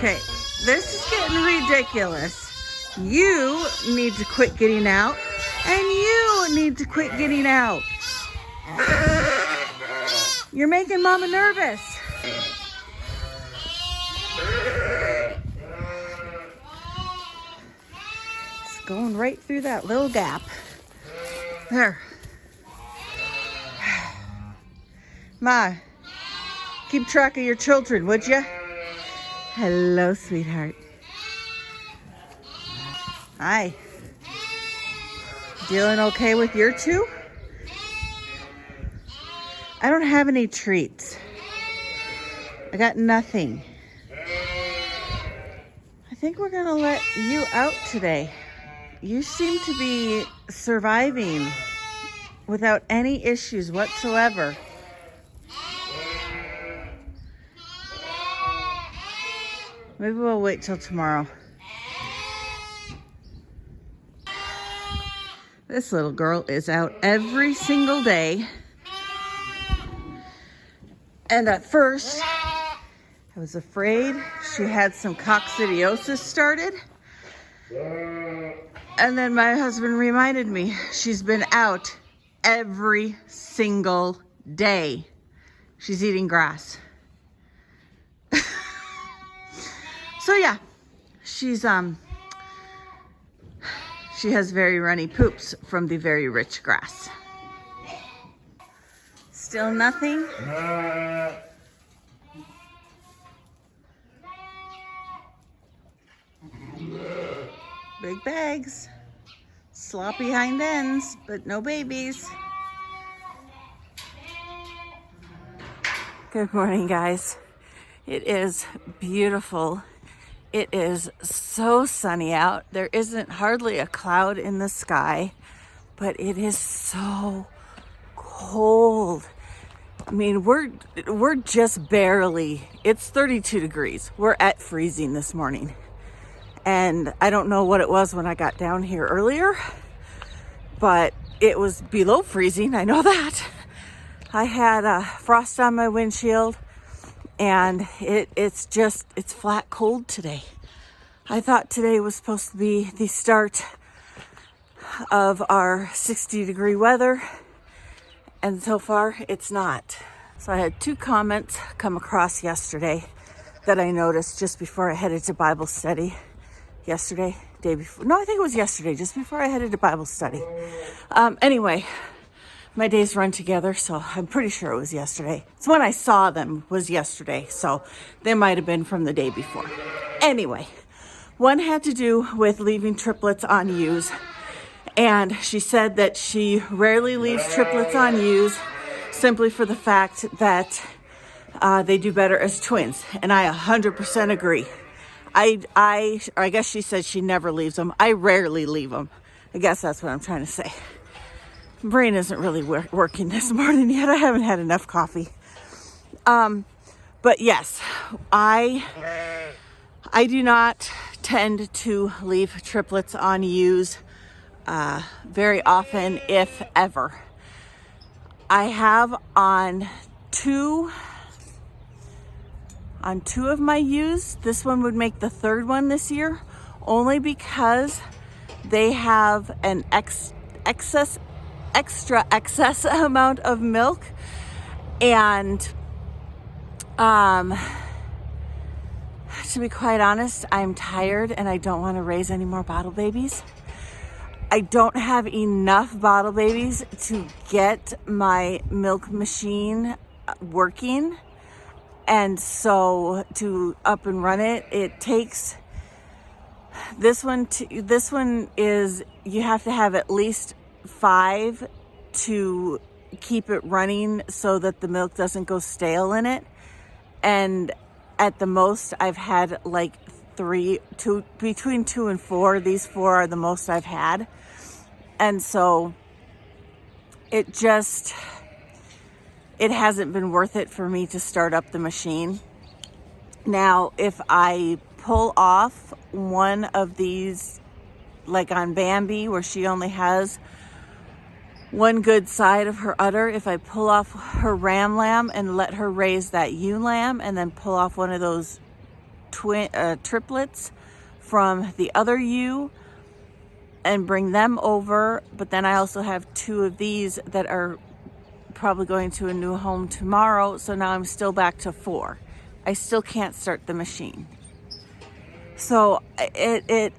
Okay, this is getting ridiculous. You need to quit getting out, and you need to quit getting out. You're making Mama nervous. It's going right through that little gap. There. Ma, keep track of your children, would you? Hello, sweetheart. Hi. Dealing okay with your two? I don't have any treats. I got nothing. I think we're gonna let you out today. You seem to be surviving without any issues whatsoever. Maybe we'll wait till tomorrow. This little girl is out every single day. And at first, I was afraid she had some coccidiosis started. And then my husband reminded me she's been out every single day. She's eating grass. So yeah, she has very runny poops from the very rich grass. Still nothing? Big bags, sloppy hind ends, but no babies. Good morning, guys. It is beautiful. It is so sunny out. There isn't hardly a cloud in the sky, but it is so cold. I mean, we're just barely, it's 32 degrees. We're at freezing this morning. And I don't know what it was when I got down here earlier, but it was below freezing. I know that. I had frost on my windshield, and it's flat cold today. I thought today was supposed to be the start of our 60-degree weather, and so far it's not. So I had 2 comments come across yesterday that I noticed just before I headed to Bible study. Yesterday, day before. No, I think it was yesterday, just before I headed to Bible study. Anyway, my days run together, so I'm pretty sure it was yesterday. It's when I saw them was yesterday, so they might have been from the day before. Anyway, one had to do with leaving triplets on ewes, and she said that she rarely leaves triplets on ewes simply for the fact that they do better as twins, and I 100% agree. I guess she said she never leaves them. I rarely leave them. I guess that's what I'm trying to say. My brain isn't really working this morning yet. I haven't had enough coffee. But yes, I do not tend to leave triplets on ewes very often, if ever. I have on two of my ewes. This one would make the 3rd one this year, only because they have an excess amount of milk, and to be quite honest, I'm tired and I don't want to raise any more bottle babies. I don't have enough bottle babies to get my milk machine working. And so to up and run it, it takes this one is, you have to have at least 5 to keep it running so that the milk doesn't go stale in it. And at the most I've had like 3, between 2 and 4. These 4 are the most I've had. And so it hasn't been worth it for me to start up the machine. Now, if I pull off one of these, like on Bambi, where she only has one good side of her udder, if I pull off her ram lamb and let her raise that ewe lamb, and then pull off one of those triplets from the other ewe and bring them over. But then I also have 2 of these that are probably going to a new home tomorrow. So now I'm still back to 4. I still can't start the machine. So I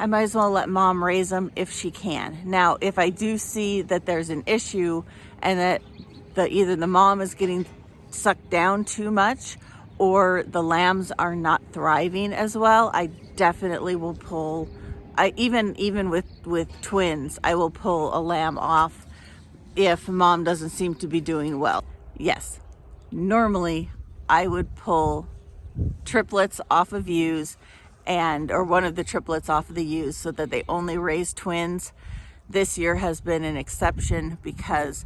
might as well let mom raise them if she can. Now, if I do see that there's an issue and that either the mom is getting sucked down too much or the lambs are not thriving as well, I definitely will pull. Even with twins, I will pull a lamb off if mom doesn't seem to be doing well. Yes, normally I would pull triplets off of ewes or one of the triplets off of the ewes so that they only raise twins. This year has been an exception because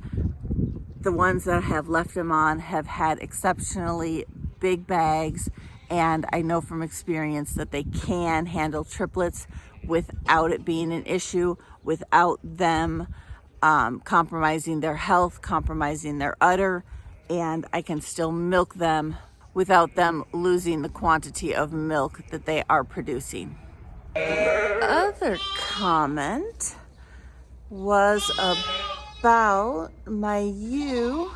the ones that have left them on have had exceptionally big bags, and I know from experience that they can handle triplets without it being an issue, without them compromising their health, compromising their udder, and I can still milk them without them losing the quantity of milk that they are producing. Other comment was about my ewe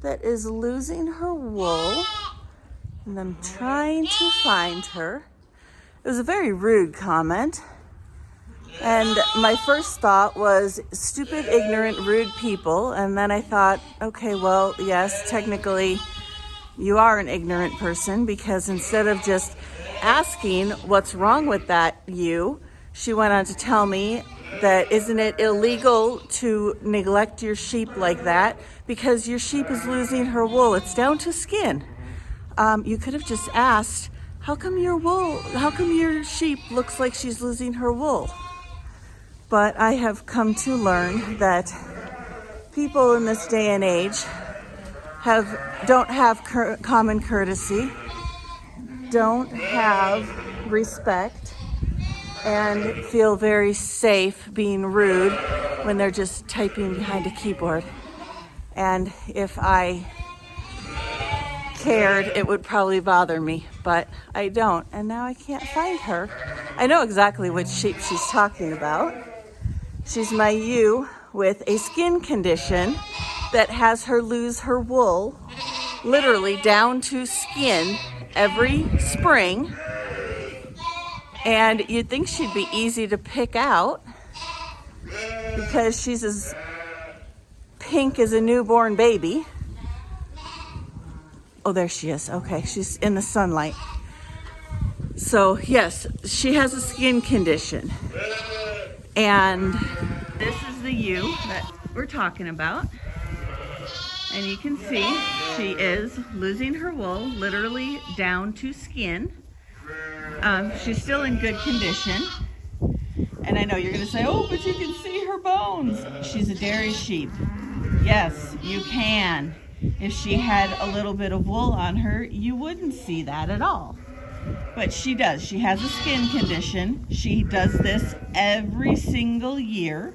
that is losing her wool, and I'm trying to find her. It was a very rude comment, and my first thought was stupid, ignorant, rude people, and then I thought, okay, well, yes, technically you are an ignorant person, because instead of just asking what's wrong with that ewe, she went on to tell me that isn't it illegal to neglect your sheep like that because your sheep is losing her wool. It's down to skin. You could have just asked, how come your sheep looks like she's losing her wool? But I have come to learn that people in this day and age don't have common courtesy, don't have respect, and feel very safe being rude when they're just typing behind a keyboard. And if I cared, it would probably bother me, but I don't. And now I can't find her. I know exactly which sheep she's talking about. She's my ewe with a skin condition that has her lose her wool literally down to skin every spring. And you'd think she'd be easy to pick out because she's as pink as a newborn baby. Oh, there she is. Okay, she's in the sunlight. So yes, she has a skin condition. And this is the ewe that we're talking about. And you can see she is losing her wool literally down to skin. She's still in good condition. And I know you're going to say, oh, but you can see her bones. She's a dairy sheep. Yes, you can. If she had a little bit of wool on her, you wouldn't see that at all. But she does. She has a skin condition. She does this every single year.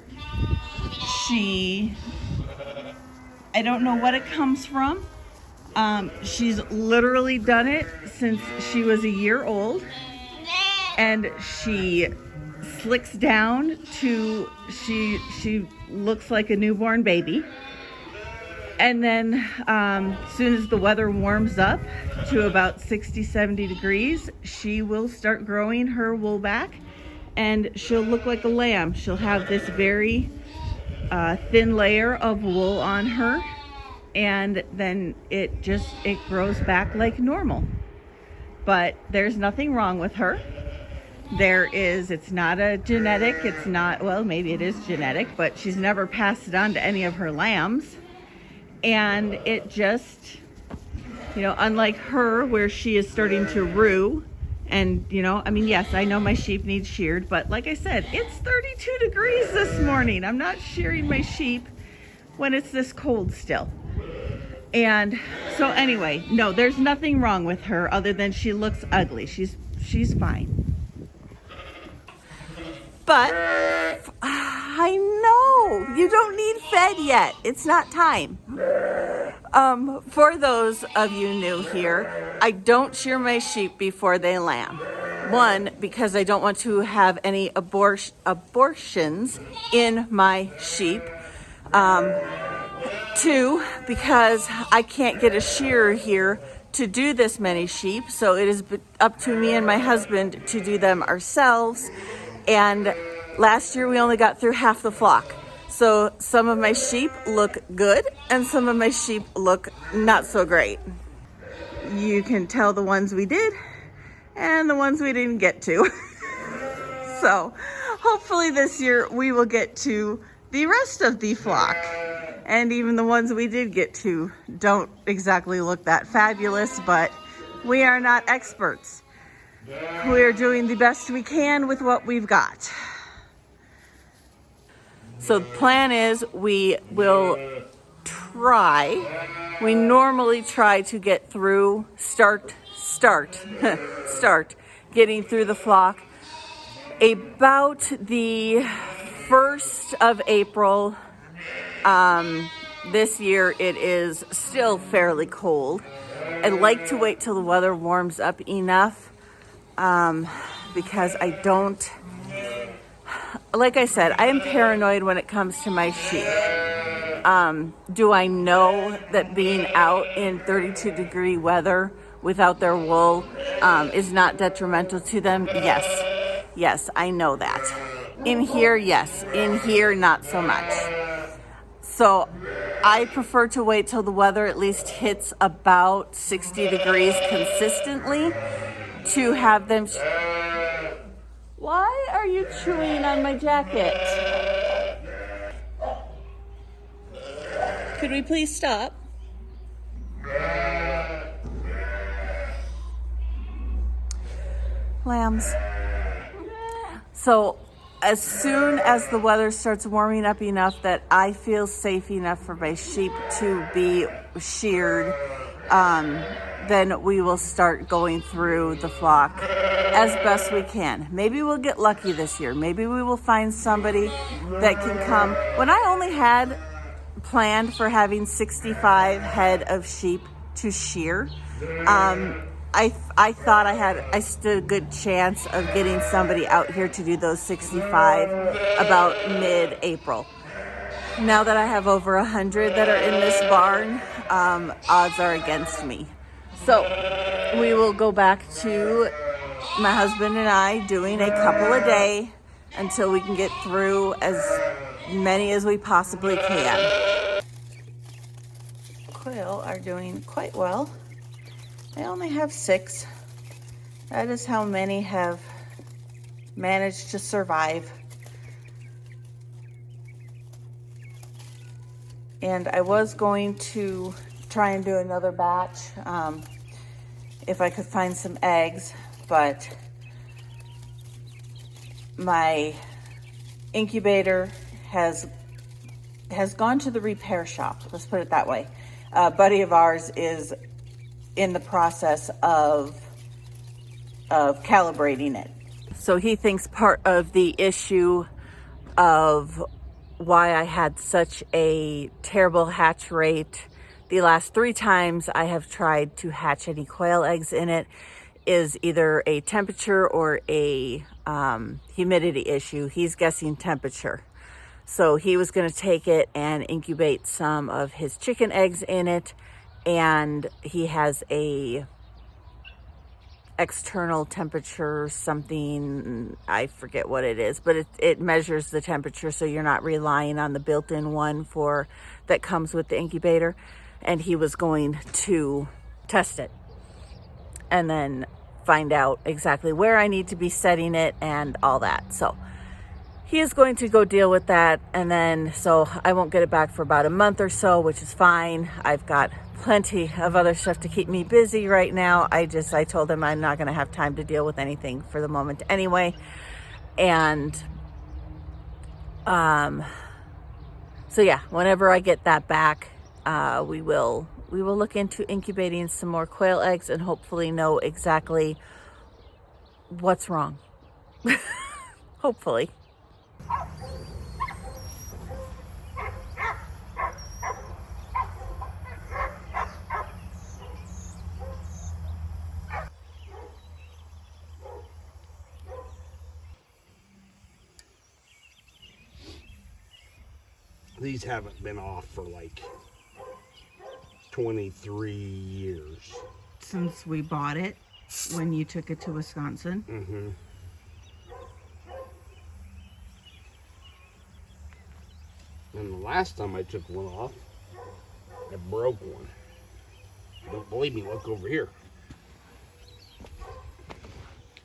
I don't know what it comes from. She's literally done it since she was a year old. And she slicks down to, she looks like a newborn baby. And then as soon as the weather warms up to about 60, 70 degrees, she will start growing her wool back and she'll look like a lamb. She'll have this very thin layer of wool on her, and then it grows back like normal. But there's nothing wrong with her. It's not a genetic, maybe it is genetic, but she's never passed it on to any of her lambs. And it just, unlike her, where she is starting to rue, and, yes, I know my sheep need sheared, but like I said, it's 32 degrees this morning. I'm not shearing my sheep when it's this cold still. And so anyway, no, there's nothing wrong with her other than she looks ugly. She's fine. But I know you don't need fed yet. It's not time. For those of you new here, I don't shear my sheep before they lamb. One, because I don't want to have any abortions in my sheep. Two, because I can't get a shearer here to do this many sheep, so it is up to me and my husband to do them ourselves. And last year we only got through half the flock. So some of my sheep look good and some of my sheep look not so great. You can tell the ones we did and the ones we didn't get to. So hopefully this year we will get to the rest of the flock. And even the ones we did get to don't exactly look that fabulous, but we are not experts. We are doing the best we can with what we've got. So the plan is we will we normally try to get through, start getting through the flock about the 1st of April. This year it is still fairly cold. I'd like to wait till the weather warms up enough because I don't, like I said, I am paranoid when it comes to my sheep. Do I know that being out in 32-degree weather without their wool is not detrimental to them? Yes, I know that. In here, yes. In here, not so much. So I prefer to wait till the weather at least hits about 60 degrees consistently to have them. Why are you chewing on my jacket? Could we please stop? Lambs. So as soon as the weather starts warming up enough that I feel safe enough for my sheep to be sheared, then we will start going through the flock as best we can. Maybe we'll get lucky this year. Maybe we will find somebody that can come. When I only had planned for having 65 head of sheep to shear, I thought I stood a good chance of getting somebody out here to do those 65 about mid-April. Now that I have over 100 that are in this barn, odds are against me. So we will go back to my husband and I doing a couple a day until we can get through as many as we possibly can. Quail are doing quite well. I only have 6. That is how many have managed to survive. And I was going to try and do another batch if I could find some eggs, but my incubator has gone to the repair shop. Let's put it that way. A buddy of ours is in the process of calibrating it. So he thinks part of the issue of why I had such a terrible hatch rate the last 3 times I have tried to hatch any quail eggs in it is either a temperature or a humidity issue. He's guessing temperature. So he was going to take it and incubate some of his chicken eggs in it, and he has a external temperature something, I forget what it is, but it measures the temperature, so you're not relying on the built-in one that comes with the incubator. And he was going to test it and then find out exactly where I need to be setting it and all that. So he is going to go deal with that, and then so I won't get it back for about a month or so, which is fine. I've got plenty of other stuff to keep me busy right now. I told him I'm not going to have time to deal with anything for the moment anyway. And so yeah, whenever I get that back, we will look into incubating some more quail eggs and hopefully know exactly what's wrong. Hopefully. These haven't been off for like 23 years. Since we bought it when you took it to Wisconsin. Mm-hmm. And the last time I took one off, I broke one. Don't believe me, look over here.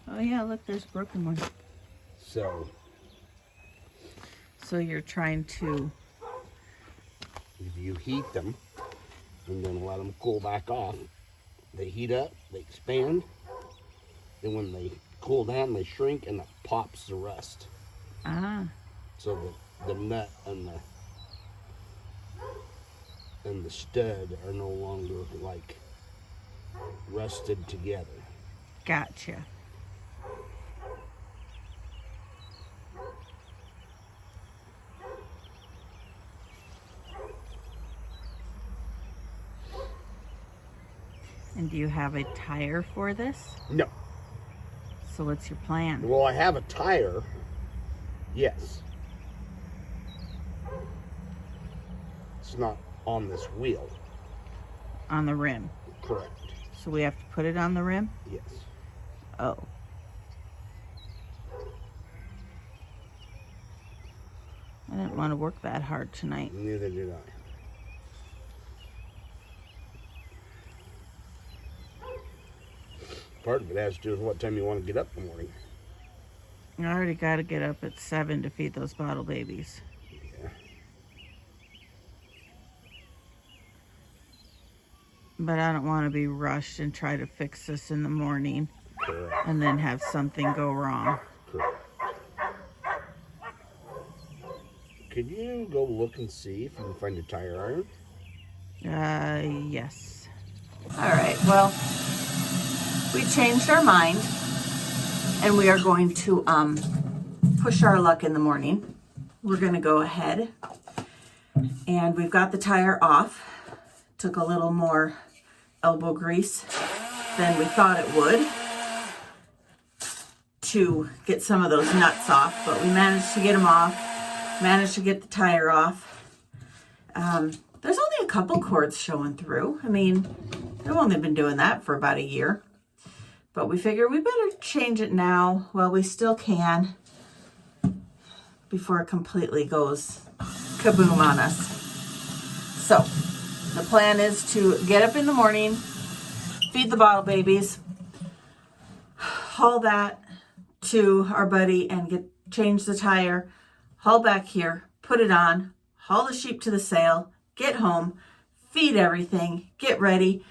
Oh yeah, look, there's a broken one. So you're trying to... if you heat them and then let them cool back off, they heat up, they expand. Then when they cool down, they shrink and it pops the rust. Ah. So the nut and the stud are no longer like rusted together. Gotcha. And do you have a tire for this? No. So what's your plan? Well, I have a tire. Yes. It's not on this wheel. On the rim. Correct. So we have to put it on the rim? Yes. Oh. I didn't want to work that hard tonight. Neither did I. Part of it has to do with what time you want to get up in the morning. I already got to get up at 7 to feed those bottle babies. Yeah. But I don't want to be rushed and try to fix this in the morning. Correct. And then have something go wrong. Correct. Could you go look and see if you can find a tire iron? Yes. All right, well, we changed our mind and we are going to push our luck in the morning. We're going to go ahead and we've got the tire off. Took a little more elbow grease than we thought it would to get some of those nuts off, but we managed to get them off, managed to get the tire off. There's only a couple cords showing through. I mean, they've only been doing that for about a year. But we figured we better change it now while we still can before it completely goes kaboom on us. So the plan is to get up in the morning, feed the bottle babies, haul that to our buddy and change the tire, haul back here, put it on, haul the sheep to the sale, get home, feed everything, get ready,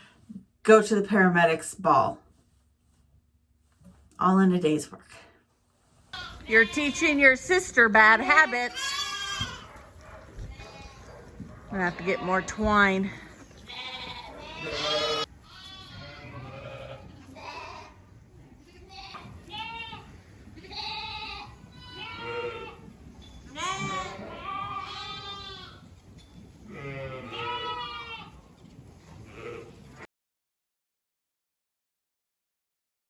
go to the paramedics' ball. All in a day's work. You're teaching your sister bad habits. I'm gonna have to get more twine.